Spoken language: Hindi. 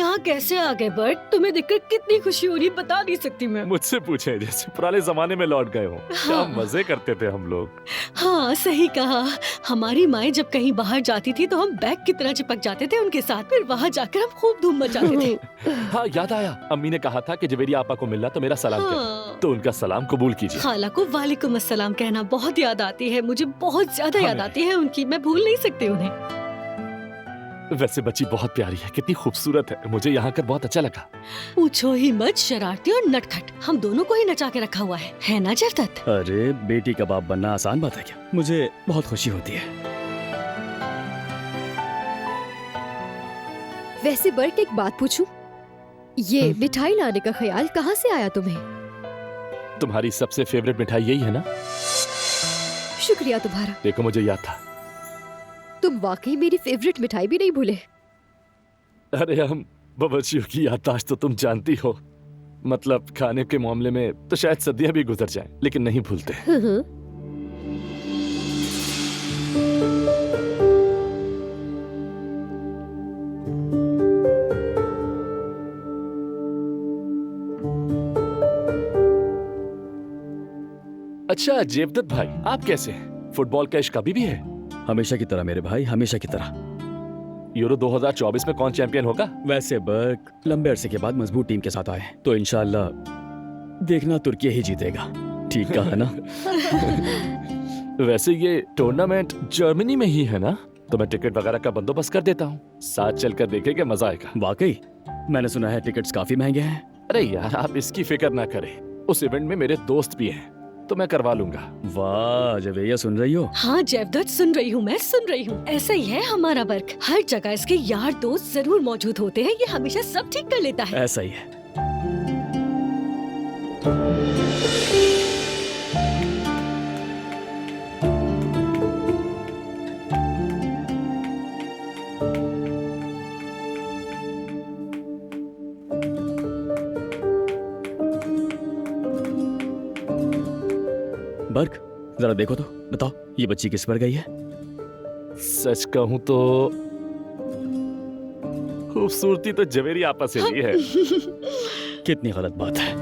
यहाँ कैसे आ गए बर्ट? तुम्हें देखकर कितनी खुशी हो रही बता नहीं सकती मैं। मुझसे पूछे जैसे पुराने जमाने में लौट गए हो। क्या हाँ। मजे करते थे हम लोग। हाँ सही कहा। हमारी माएं जब कहीं बाहर जाती थी तो हम बैग की तरह चिपक जाते थे उनके साथ, फिर वहाँ जाकर हम खूब धूम मचाते थे। हाँ याद आया, अम्मी ने कहा था कि जवेरी आपा को मिलना तो मेरा सलाम हाँ। कहना, तो उनका सलाम कबूल कीजिए। खाला को वालेकुम अस्सलाम कहना बहुत याद आती है मुझे, बहुत ज्यादा याद हमें। आती है उनकी, मैं भूल नहीं सकती उन्हें। वैसे बच्ची बहुत प्यारी है, कितनी खूबसूरत है, मुझे यहाँ कर बहुत अच्छा लगा। पूछो ही मत, शरारती और नटखट, हम दोनों को ही नचा के रखा हुआ है ना जरदत? अरे बेटी का बाप बनना आसान बात है क्या? मुझे बहुत खुशी होती है। वैसे बर्ट एक बात पूछूं? ये मिठाई लाने का ख्याल कहाँ से आया तुम्हें? तुम्हारी सबसे फेवरेट मिठाई यही है ना? शुक्रिया तुम्हारा। देखो मुझे याद था। तुम वाकई मेरी फेवरेट मिठाई भी नहीं भूले। अरे हम बच्चियों की याददाश्त तो तुम जानती हो, मतलब खाने के मामले में तो शायद सदियां भी गुजर जाएं, लेकिन नहीं भूलते। अच्छा जेवदत्त भाई, आप कैसे हैं? फुटबॉल का इश्क अभी भी है? हमेशा की तरह मेरे भाई, हमेशा की तरह। यूरो 2024 में कौन चैंपियन होगा? वैसे बर्क लंबे अरसे के बाद मजबूत टीम के साथ आए हैं, तो इंशाल्लाह देखना तुर्की ही जीतेगा। ठीक कहा ना? वैसे ये टूर्नामेंट जर्मनी में ही है ना? तो मैं टिकट वगैरह का बंदोबस्त कर देता हूँ, साथ चलकर देखेंगे, मजा आएगा। वाकई मैंने सुना है टिकट्स काफी महंगे हैं। अरे यार आप इसकी फिक्र ना करें, उस इवेंट में मेरे दोस्त भी हैं, तो मैं करवा लूंगा। वाह जवेरिया, सुन रही हो? हाँ जयवदत्त सुन रही हूँ, मैं सुन रही हूँ। ऐसा ही है हमारा वर्क, हर जगह इसके यार दोस्त जरूर मौजूद होते हैं, ये हमेशा सब ठीक कर लेता है। ऐसा ही है। बर्क जरा देखो तो, बताओ ये बच्ची किस पर गई है? सच कहूँ तो खूबसूरती तो जवेरी आपस से ही है। कितनी गलत बात है।